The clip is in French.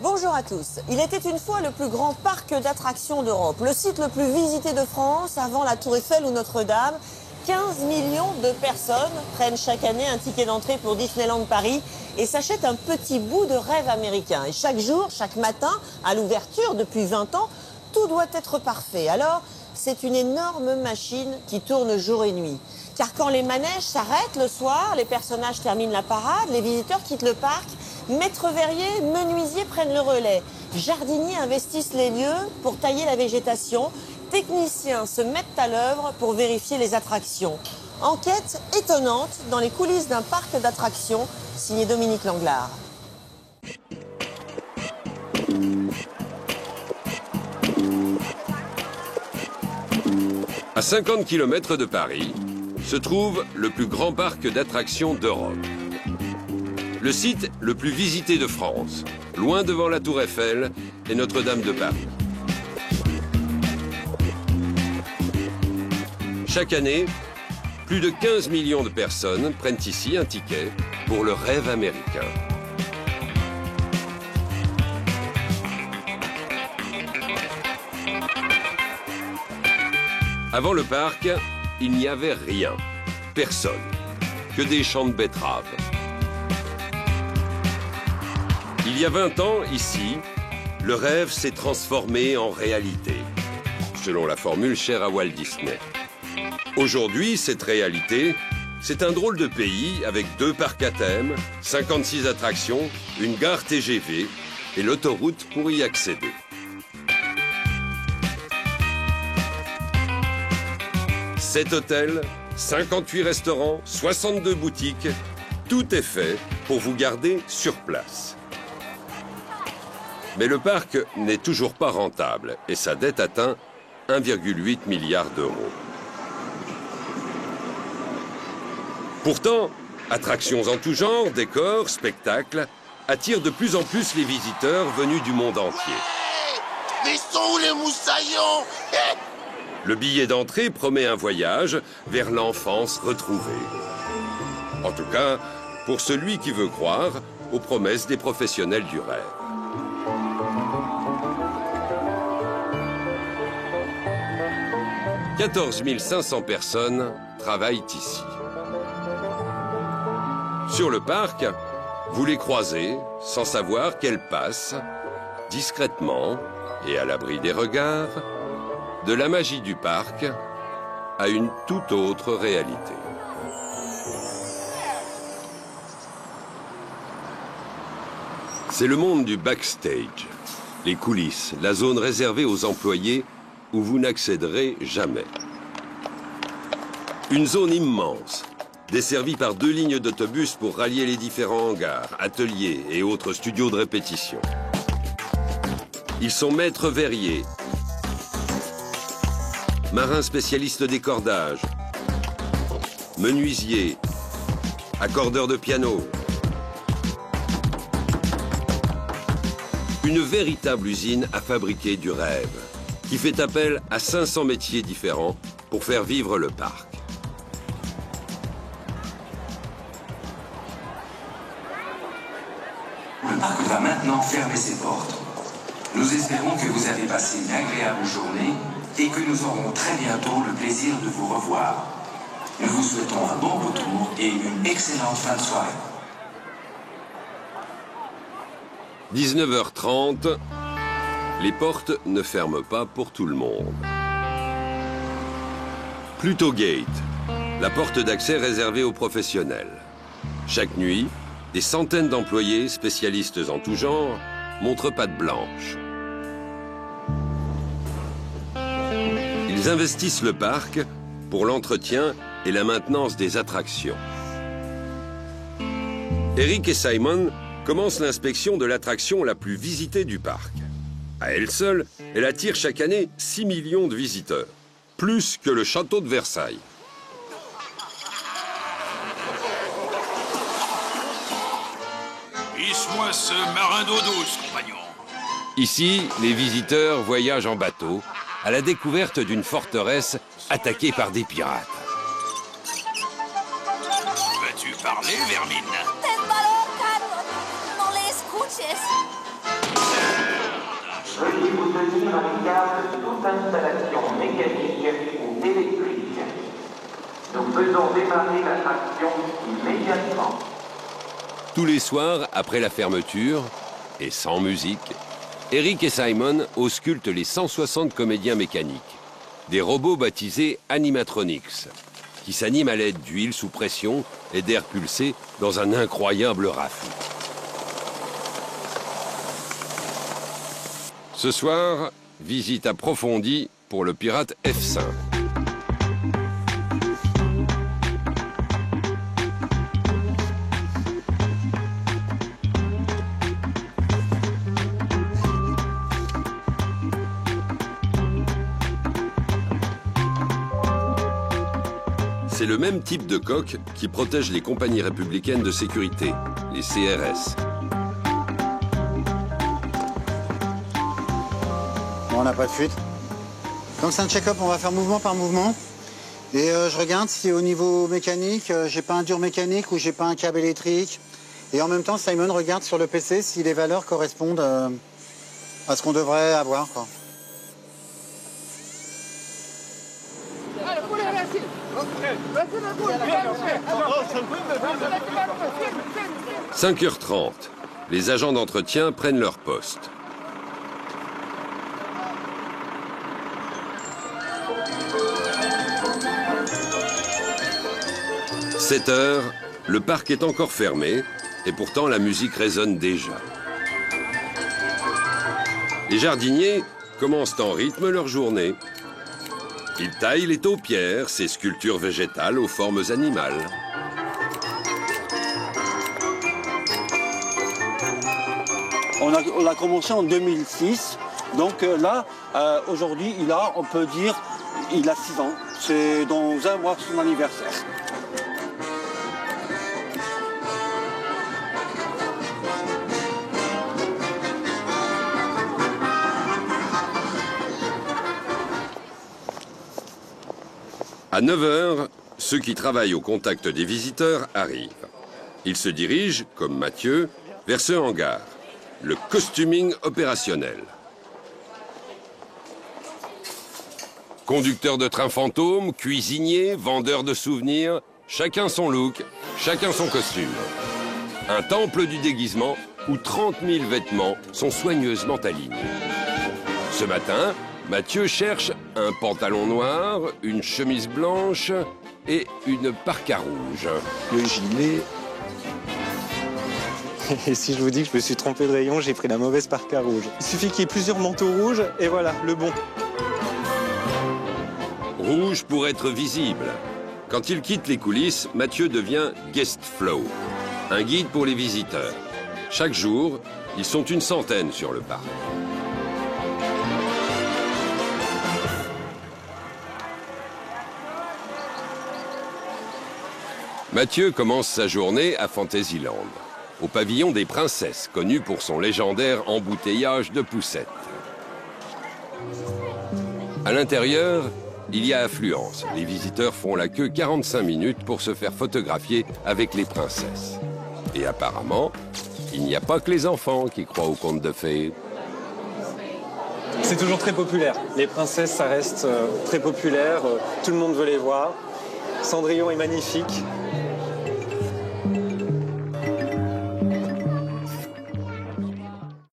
Bonjour à tous. Il était une fois le plus grand parc d'attractions d'Europe, le site le plus visité de France avant la Tour Eiffel ou Notre-Dame. 15 millions de personnes prennent chaque année un ticket d'entrée pour Disneyland Paris et s'achètent un petit bout de rêve américain. Et chaque jour, chaque matin, à l'ouverture, depuis 20 ans, tout doit être parfait. Alors, c'est une énorme machine qui tourne jour et nuit. Car quand les manèges s'arrêtent le soir, les personnages terminent la parade, les visiteurs quittent le parc, maîtres verriers, menuisiers prennent le relais, jardiniers investissent les lieux pour tailler la végétation, techniciens se mettent à l'œuvre pour vérifier les attractions. Enquête étonnante dans les coulisses d'un parc d'attractions, signé Dominique Langlard. À 50 km de Paris, se trouve le plus grand parc d'attractions d'Europe. Le site le plus visité de France, loin devant la Tour Eiffel et Notre-Dame de Paris. Chaque année, plus de 15 millions de personnes prennent ici un ticket pour le rêve américain. Avant le parc, il n'y avait rien, personne, que des champs de betteraves. Il y a 20 ans, ici, le rêve s'est transformé en réalité, selon la formule chère à Walt Disney. Aujourd'hui, cette réalité, c'est un drôle de pays avec 2 parcs à thème, 56 attractions, une gare TGV et l'autoroute pour y accéder. Sept hôtels, 58 restaurants, 62 boutiques, tout est fait pour vous garder sur place. Mais le parc n'est toujours pas rentable et sa dette atteint 1,8 milliard d'euros. Pourtant, attractions en tout genre, décors, spectacles, attirent de plus en plus les visiteurs venus du monde entier. Mais sont où les moussaillons? Le billet d'entrée promet un voyage vers l'enfance retrouvée. En tout cas, pour celui qui veut croire aux promesses des professionnels du rêve. « 14 500 personnes travaillent ici. Sur le parc, vous les croisez sans savoir qu'elles passent, discrètement et à l'abri des regards, de la magie du parc à une toute autre réalité. C'est le monde du backstage, les coulisses, la zone réservée aux employés où vous n'accéderez jamais. Une zone immense, desservie par 2 lignes d'autobus pour rallier les différents hangars, ateliers et autres studios de répétition. Ils sont maîtres verriers, marins spécialistes des cordages, menuisiers, accordeurs de piano. Une véritable usine à fabriquer du rêve, qui fait appel à 500 métiers différents pour faire vivre le parc. Le parc va maintenant fermer ses portes. Nous espérons que vous avez passé une agréable journée et que nous aurons très bientôt le plaisir de vous revoir. Nous vous souhaitons un bon retour et une excellente fin de soirée. 19h30, les portes ne ferment pas pour tout le monde. Pluto Gate, la porte d'accès réservée aux professionnels. Chaque nuit, des centaines d'employés, spécialistes en tout genre, montrent patte blanche. Ils investissent le parc pour l'entretien et la maintenance des attractions. Eric et Simon commencent l'inspection de l'attraction la plus visitée du parc. À elle seule, elle attire chaque année 6 millions de visiteurs, plus que le château de Versailles. Hisse-moi ce marin d'eau douce, compagnon. Ici, les visiteurs voyagent en bateau à la découverte d'une forteresse attaquée par des pirates. Veux-tu parler, vermine? Veuillez vous tenir à l'écart de toute installation mécanique ou électrique. Nous faisons démarrer l'attraction immédiatement. Tous les soirs, après la fermeture, et sans musique, Eric et Simon auscultent les 160 comédiens mécaniques, des robots baptisés animatronics, qui s'animent à l'aide d'huile sous pression et d'air pulsé dans un incroyable raffut. Ce soir, visite approfondie pour le pirate F5. C'est le même type de coque qui protège les compagnies républicaines de sécurité, les CRS. Bon, on n'a pas de fuite. Comme c'est un check-up, on va faire mouvement par mouvement. Et je regarde si au niveau mécanique, j'ai pas un dur mécanique ou j'ai pas un câble électrique. Et en même temps, Simon regarde sur le PC si les valeurs correspondent à ce qu'on devrait avoir, quoi. 5h30, les agents d'entretien prennent leur poste. « 7h, le parc est encore fermé et pourtant la musique résonne déjà. Les jardiniers commencent en rythme leur journée. Ils taillent les taupières, ces sculptures végétales aux formes animales. On a commencé en 2006, donc là, aujourd'hui, on peut dire, il a 6 ans. C'est dans un mois son anniversaire. À 9h, ceux qui travaillent au contact des visiteurs arrivent. Ils se dirigent, comme Mathieu, vers ce hangar, le costuming opérationnel. Conducteur de train fantôme, cuisinier, vendeur de souvenirs, chacun son look, chacun son costume. Un temple du déguisement où 30 000 vêtements sont soigneusement alignés. Ce matin, Mathieu cherche un pantalon noir, une chemise blanche et une parka rouge. Le gilet. Et si je vous dis que je me suis trompé de rayon, j'ai pris la mauvaise parka rouge. Il suffit qu'il y ait plusieurs manteaux rouges et voilà, le bon. Rouge pour être visible. Quand il quitte les coulisses, Mathieu devient guest flow, un guide pour les visiteurs. Chaque jour, ils sont une centaine sur le parc. Mathieu commence sa journée à Fantasyland, au pavillon des princesses, connu pour son légendaire embouteillage de poussettes. À l'intérieur, il y a affluence. Les visiteurs font la queue 45 minutes pour se faire photographier avec les princesses. Et apparemment, il n'y a pas que les enfants qui croient aux contes de fées. C'est toujours très populaire. Les princesses, ça reste très populaire. Tout le monde veut les voir. Cendrillon est magnifique.